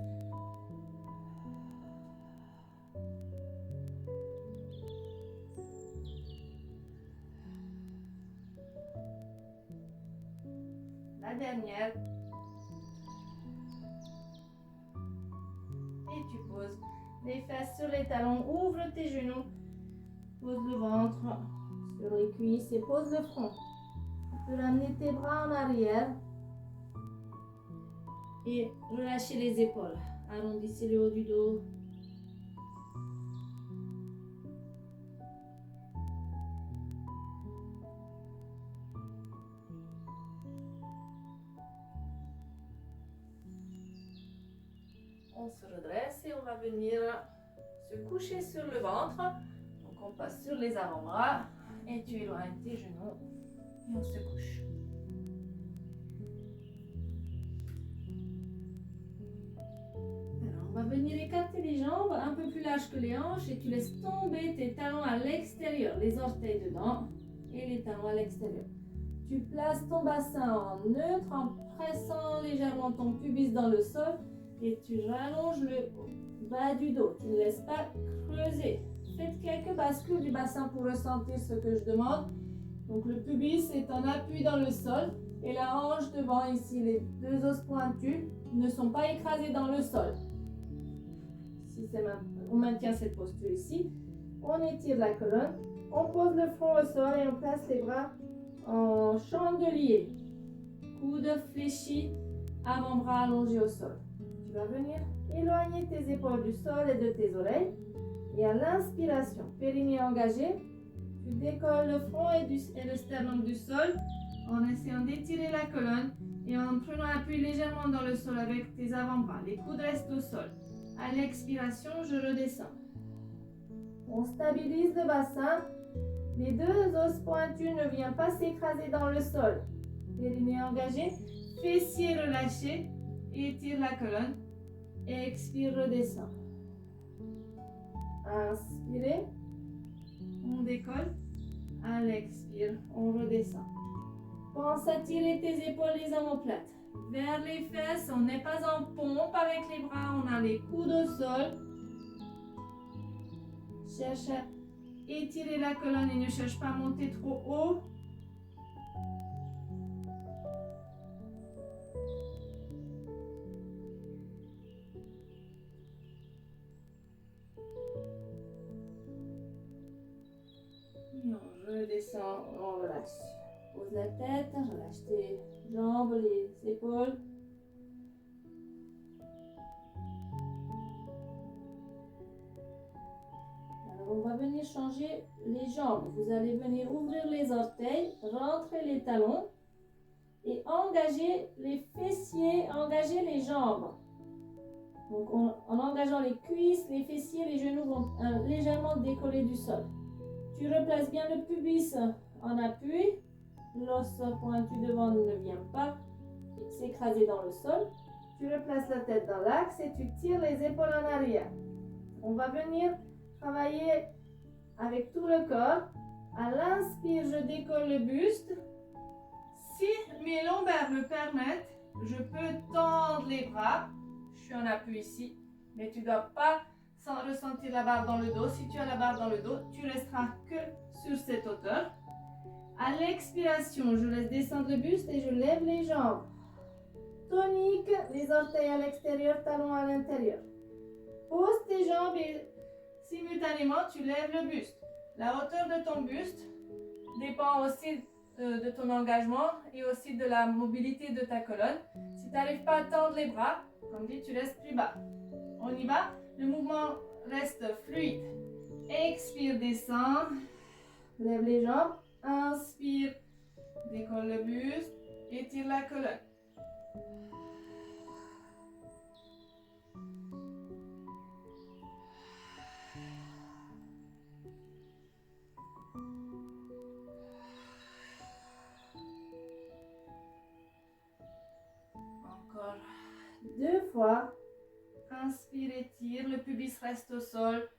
La dernière. Et tu poses les fesses sur les talons. Ouvre tes genoux. Pose le ventre sur les cuisses et pose le front. Tu peux ramener tes bras en arrière. Et relâchez les épaules. Arrondissez le haut du dos. On se redresse et on va venir se coucher sur le ventre. Donc on passe sur les avant-bras et tu éloignes tes genoux et on se couche. Alors on va venir écarter les jambes un peu plus larges que les hanches et tu laisses tomber tes talons à l'extérieur, les orteils dedans et les talons à l'extérieur. Tu places ton bassin en neutre en pressant légèrement ton pubis dans le sol et tu rallonges le bas du dos. Tu ne laisses pas creuser. Faites quelques bascules du bassin pour ressentir ce que je demande. Donc le pubis est en appui dans le sol et la hanche devant ici, les deux os pointus ne sont pas écrasés dans le sol. On maintient cette posture ici. On étire la colonne. On pose le front au sol et on place les bras en chandelier. Coude fléchi, avant-bras allongé au sol. Tu vas venir éloigner tes épaules du sol et de tes oreilles. Et à l'inspiration, périnée engagé, tu décolles le front et le sternum du sol en essayant d'étirer la colonne et en prenant appui légèrement dans le sol avec tes avant-bras. Les coudes restent au sol. À l'expiration, je redescends. On stabilise le bassin. Les deux os pointus ne viennent pas s'écraser dans le sol. Périnée engagé, fessiers relâchés, étire la colonne. Expire, redescend. Inspirez, on décolle. À l'expire, on redescend. Pense à tirer tes épaules, les omoplates. Vers les fesses, on n'est pas en pompe avec les bras, on a les coudes au sol. Cherche à étirer la colonne et ne cherche pas à monter trop haut. Et on redescend, on relâche. Pose la tête, relâche tes jambes, les épaules. Alors on va venir changer les jambes. Vous allez venir ouvrir les orteils, rentrer les talons et engager les fessiers, engager les jambes. Donc en engageant les cuisses, les fessiers, les genoux vont légèrement décoller du sol. Tu replaces bien le pubis en appui. L'os pointu devant ne vient pas s'écraser dans le sol. Tu replaces la tête dans l'axe et tu tires les épaules en arrière. On va venir travailler avec tout le corps. À l'inspire, je décolle le buste. Si mes lombaires me permettent, je peux tendre les bras. Je suis en appui ici, mais tu ne dois pas ressentir la barre dans le dos. Si tu as la barre dans le dos, tu resteras que sur cette hauteur. À l'expiration, je laisse descendre le buste et je lève les jambes. Tonique, les orteils à l'extérieur, talons à l'intérieur. Pose tes jambes et simultanément, tu lèves le buste. La hauteur de ton buste dépend aussi de ton engagement et aussi de la mobilité de ta colonne. Si tu n'arrives pas à tendre les bras, comme dit, tu restes plus bas. On y va. Le mouvement reste fluide. Expire, descend. Lève les jambes. Inspire, décolle le buste, étire la colonne. Encore 2 fois. Inspire, étire, le pubis reste au sol.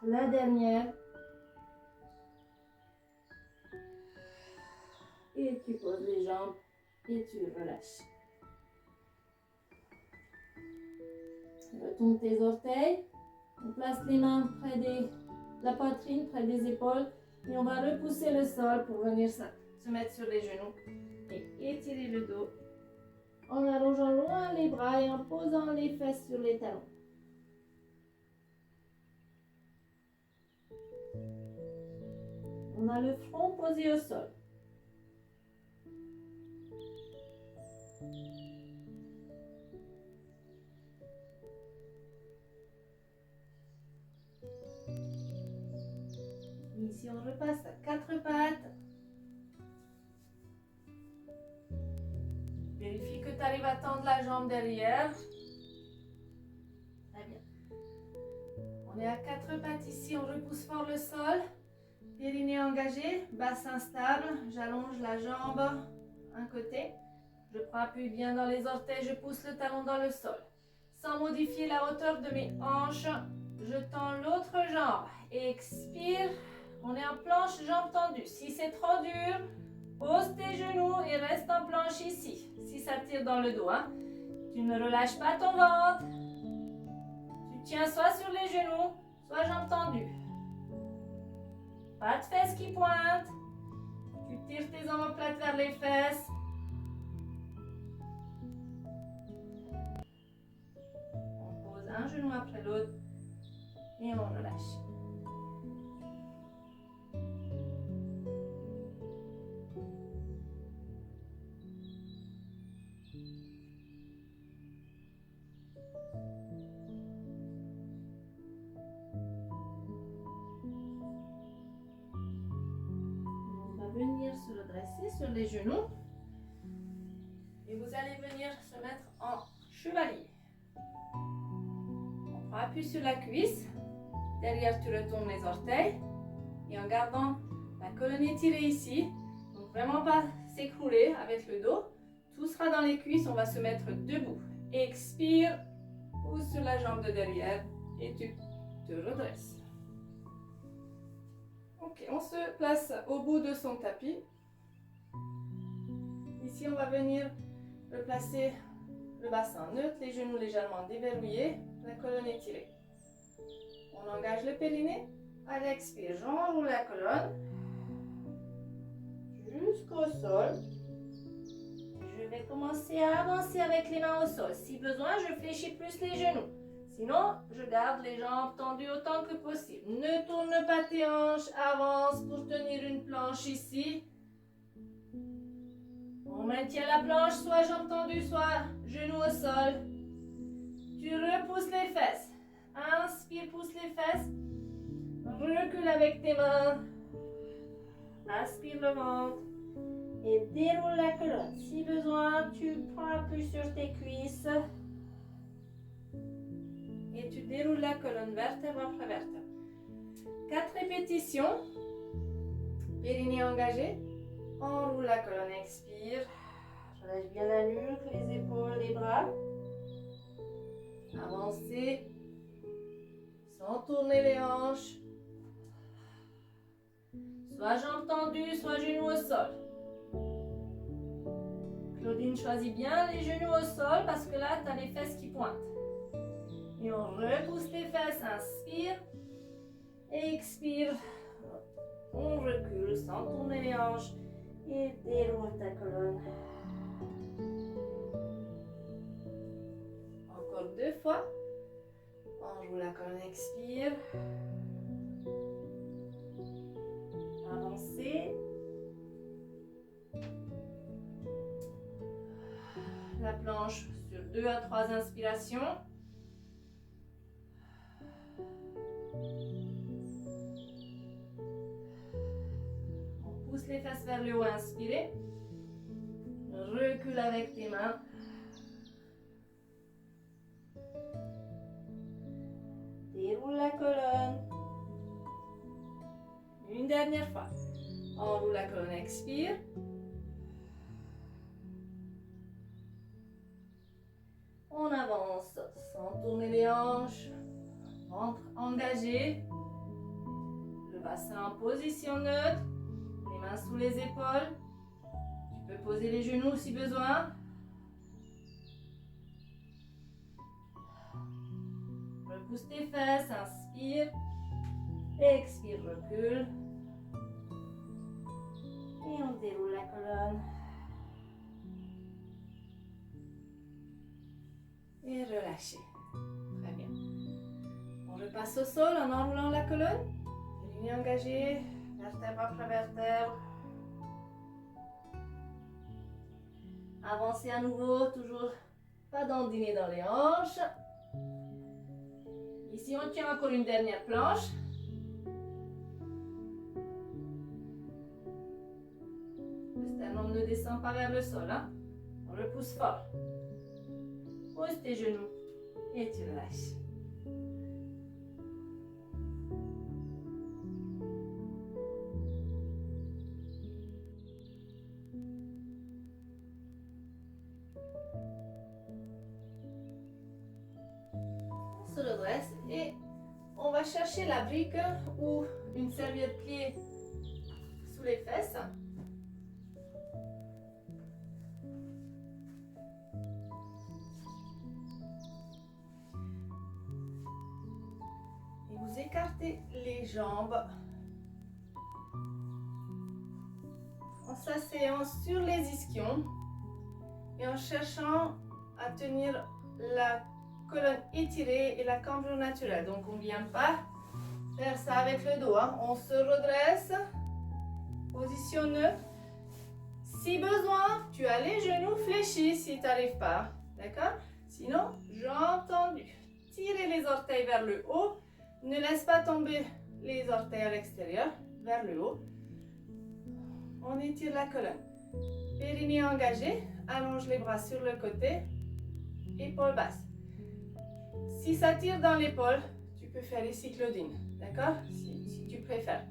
La dernière. Et tu poses les jambes et tu relâches. Retourne tes orteils. On place les mains près de la poitrine, près des épaules. Et on va repousser le sol pour venir se mettre sur les genoux. Et étirer le dos. En allongeant loin les bras et en posant les fesses sur les talons. On a le front posé au sol. Ici, on repasse à 4 pattes. Vérifie que tu arrives à tendre la jambe derrière. On est à 4 pattes ici, on repousse fort le sol. Périnée engagé, bassin stable. J'allonge la jambe un côté. Je prends appui bien dans les orteils, je pousse le talon dans le sol. Sans modifier la hauteur de mes hanches, je tends l'autre jambe. Expire. On est en planche, jambes tendues. Si c'est trop dur, pose tes genoux et reste en planche ici. Si ça tire dans le dos, hein. Tu ne relâches pas ton ventre. Tu tiens soit sur les genoux, soit jambes tendues. Pas de fesses qui pointent. Tu tires tes omoplates vers les fesses. On pose un genou après l'autre et on relâche. Venir se redresser sur les genoux et vous allez venir se mettre en chevalier. On prend appui sur la cuisse, derrière tu retournes les orteils et en gardant la colonne étirée ici, donc vraiment pas s'écrouler avec le dos, tout sera dans les cuisses, on va se mettre debout. Expire, pousse sur la jambe de derrière et tu te redresses. Ok, on se place au bout de son tapis. Ici, on va venir replacer le bassin neutre, les genoux légèrement déverrouillés, la colonne étirée. On engage le périnée. À l'expire, j'enroule la colonne jusqu'au sol. Je vais commencer à avancer avec les mains au sol. Si besoin, je fléchis plus les genoux. Sinon, je garde les jambes tendues autant que possible. Ne tourne pas tes hanches, avance pour tenir une planche ici. On maintient la planche, soit jambes tendues, soit genoux au sol. Tu repousses les fesses. Inspire, pousse les fesses. Recule avec tes mains. Aspire le ventre. Et déroule la colonne. Si besoin, tu prends appui sur tes cuisses. Et tu déroules la colonne vertèbre après vertèbre. 4 répétitions. Périnée engagé. Enroule la colonne, expire. Relâche bien la nuque, les épaules, les bras. Avancez. Sans tourner les hanches. Soit jambes tendues, soit genoux au sol. Claudine choisit bien les genoux au sol parce que là, tu as les fesses qui pointent. Et on repousse les fesses, inspire, expire, on recule sans tourner les hanches et déroule ta colonne. Encore 2 fois, enroule la colonne, expire, avancez, la planche sur 2 à 3 inspirations. Les fesses vers le haut, inspirez. Recule avec tes mains. Déroule la colonne. Une dernière fois. Enroule la colonne, expire. On avance sans tourner les hanches. Ventre engagé. Le bassin en position neutre. Mains sous les épaules. Tu peux poser les genoux si besoin. Repousse tes fesses, inspire. Expire, recule. Et on déroule la colonne. Et relâchez. Très bien. On repasse au sol en enroulant la colonne. Ligne engagée. Vertèbre après vertèbre. Avancez à nouveau, toujours pas dandiner dans les hanches. Ici, on tient encore une dernière planche. Le sternum ne descend pas vers le sol. Hein? On repousse fort. Pose tes genoux et tu relâches. va chercher la brique ou une serviette pliée sous les fesses. Et vous écartez les jambes en s'asseyant sur les ischions et en cherchant à tenir la colonne étirée et la cambrure naturelle. Donc on ne vient pas faire ça avec le dos. Hein. On se redresse, position neutre. Si besoin, tu as les genoux fléchis si tu n'arrives pas. D'accord? Sinon, jambes tendues. Tirez les orteils vers le haut. Ne laisse pas tomber les orteils à l'extérieur, vers le haut. On étire la colonne. Périnée engagé. Allonge les bras sur le côté. Épaule basse. Si ça tire dans l'épaule, tu peux faire ici Claudine. D'accord? Si tu préfères.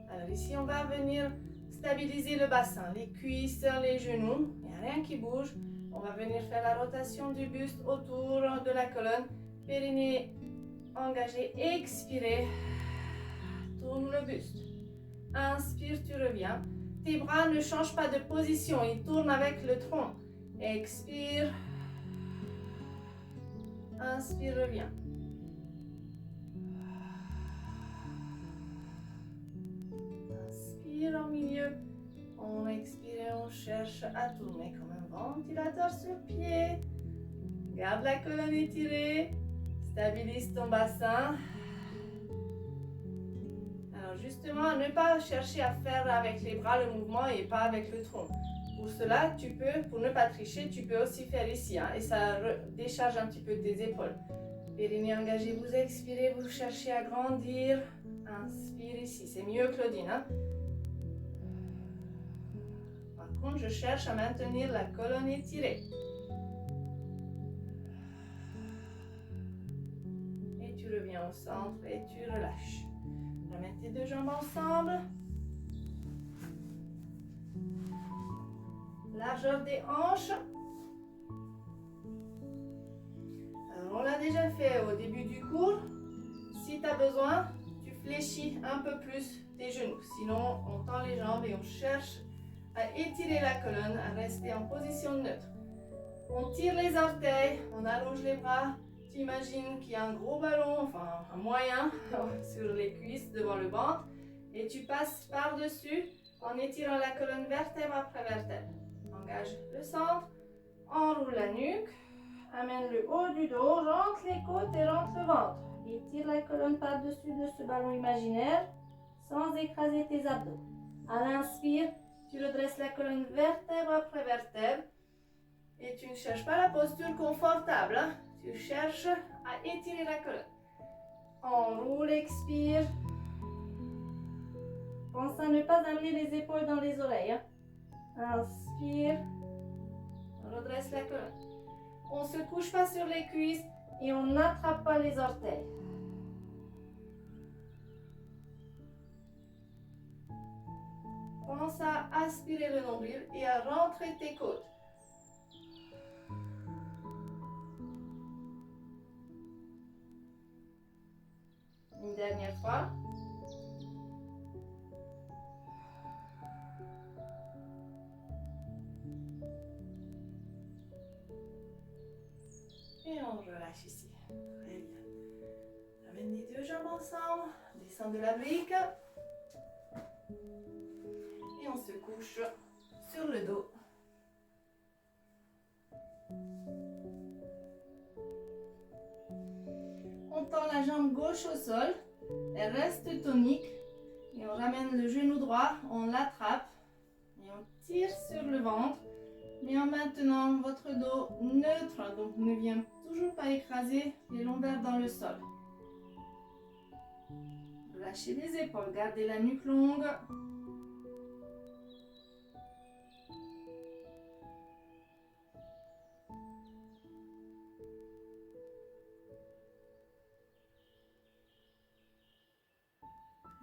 Alors ici, on va venir stabiliser le bassin, les cuisses, les genoux. Il n'y a rien qui bouge. On va venir faire la rotation du buste autour de la colonne. Périnée engagé. Expirez. Tourne le buste. Inspire, tu reviens. Tes bras ne changent pas de position. Ils tournent avec le tronc. Expire. Inspire, reviens. Inspire en milieu. On expire et on cherche à tourner comme un ventilateur sur pied. Garde la colonne étirée. Stabilise ton bassin. Alors justement, ne pas chercher à faire avec les bras le mouvement et pas avec le tronc. Pour cela, tu peux, pour ne pas tricher, tu peux aussi faire ici. Hein, et ça décharge un petit peu tes épaules. Périnée engagée, vous expirez, vous cherchez à grandir. Inspire ici, c'est mieux Claudine. Hein. Par contre, je cherche à maintenir la colonne étirée. Et tu reviens au centre et tu relâches. Ramène tes deux jambes ensemble. Largeur des hanches. Alors, on l'a déjà fait au début du cours. Si tu as besoin, tu fléchis un peu plus tes genoux. Sinon, on tend les jambes et on cherche à étirer la colonne, à rester en position neutre. On tire les orteils, on allonge les bras. Tu imagines qu'il y a un gros ballon, enfin un moyen, sur les cuisses devant le ventre. Et tu passes par-dessus en étirant la colonne vertèbre après vertèbre. Engage le centre, enroule la nuque, amène le haut du dos, rentre les côtes et rentre le ventre. Étire la colonne par-dessus de ce ballon imaginaire sans écraser tes abdos. À l'inspire, tu redresses la colonne vertèbre après vertèbre et tu ne cherches pas la posture confortable. Hein. Tu cherches à étirer la colonne. Enroule, expire. Pense à ne pas amener les épaules dans les oreilles. Hein. Inspire. Redresse la colonne. On ne se couche pas sur les cuisses et on n'attrape pas les orteils. Pense à aspirer le nombril et à rentrer tes côtes. Une dernière fois. Et on relâche ici. Très bien. Ramène les deux jambes ensemble. Descends de la brique. Et on se couche sur le dos. On tend la jambe gauche au sol. Elle reste tonique. Et on ramène le genou droit. On l'attrape. Et on tire sur le ventre. Mais en maintenant votre dos neutre. Donc ne vient toujours pas écraser les lombaires dans le sol. Lâchez les épaules. Gardez la nuque longue.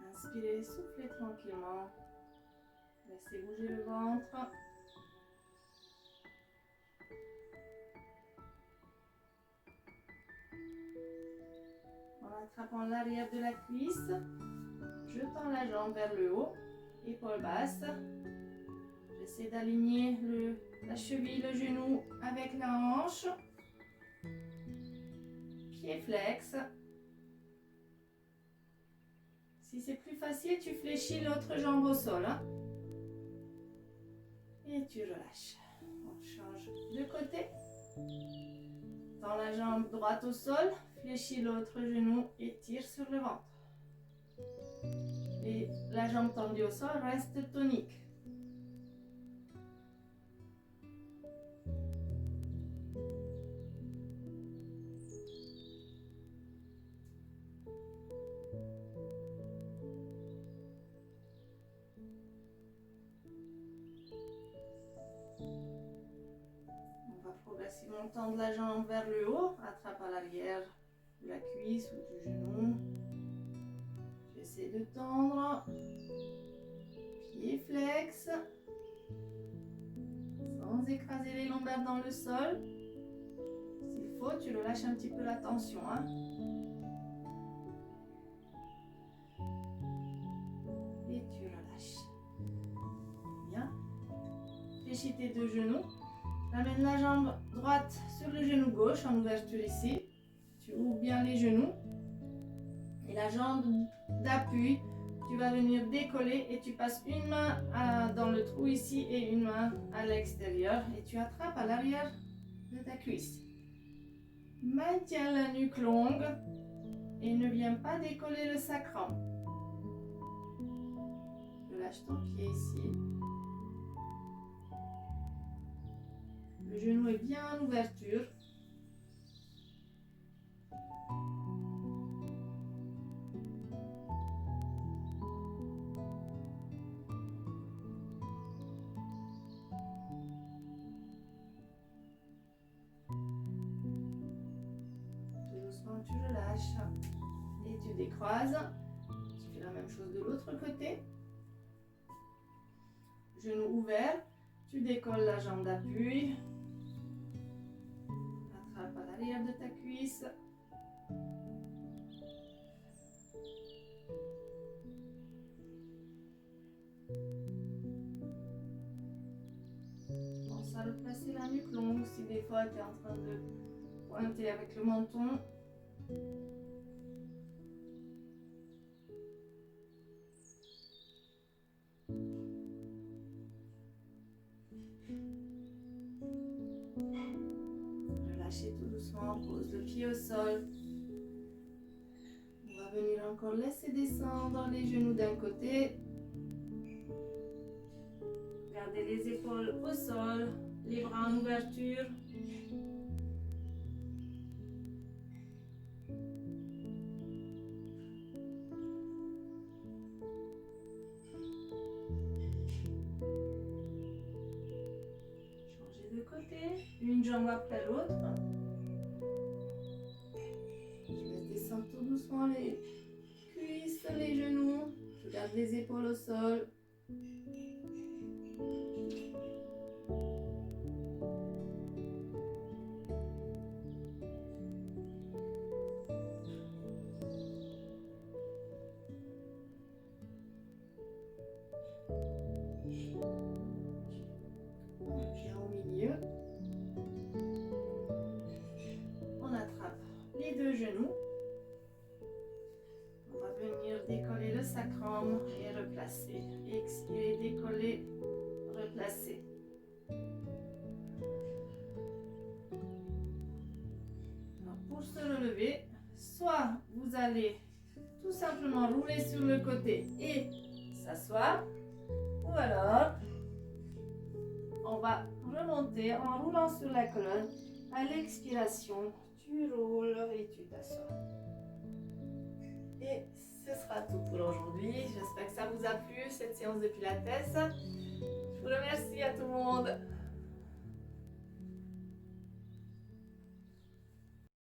Inspirez, soufflez tranquillement. Laissez bouger le ventre. On attrapant l'arrière de la cuisse, jetant la jambe vers le haut, épaule basse. J'essaie d'aligner la cheville, le genou avec la hanche. Pied flex. Si c'est plus facile, tu fléchis l'autre jambe au sol. Hein? Et tu relâches. On change de côté. Tends la jambe droite au sol, fléchis l'autre genou et tire sur le ventre. Et la jambe tendue au sol reste tonique. Progressivement tendre la jambe vers le haut, attrape à l'arrière de la cuisse ou du genou. J'essaie de tendre. Pied flex. Sans écraser les lombaires dans le sol. S'il faut, tu relâches un petit peu la tension. Hein? Et tu relâches. Bien. Fléchis tes deux genoux. Ramène la jambe droite sur le genou gauche en ouverture ici. Tu ouvres bien les genoux. Et la jambe d'appui, tu vas venir décoller et tu passes une main dans le trou ici et une main à l'extérieur. Et tu attrapes à l'arrière de ta cuisse. Maintiens la nuque longue et ne viens pas décoller le sacrum. Relâche ton pied ici. Le genou est bien en ouverture. Tout doucement, tu relâches et tu décroises. Tu fais la même chose de l'autre côté. Genou ouvert, tu décolles la jambe d'appui. Attrape à l'arrière de ta cuisse. Pense à replacer la nuque longue si des fois tu es en train de pointer avec le menton. Relâchez tout doucement, pose le pied au sol. On va venir encore laisser descendre les genoux d'un côté. Gardez les épaules au sol, les bras en ouverture. Changez de côté, une jambe après l'autre. Je laisse descendre tout doucement les cuisses, les genoux. Je garde les épaules au sol. Bien au milieu. On attrape les deux genoux. On va venir décoller le sacrum et replacer. Expirer, décoller, replacer. Alors pour se relever, soit vous allez tout simplement rouler sur le côté et s'asseoir, ou alors on va remonter en roulant sur la colonne. À l'expiration, tu roules et tu t'assois. Et ce sera tout pour aujourd'hui. J'espère que ça vous a plu, cette séance de Pilates. Je vous remercie à tout le monde.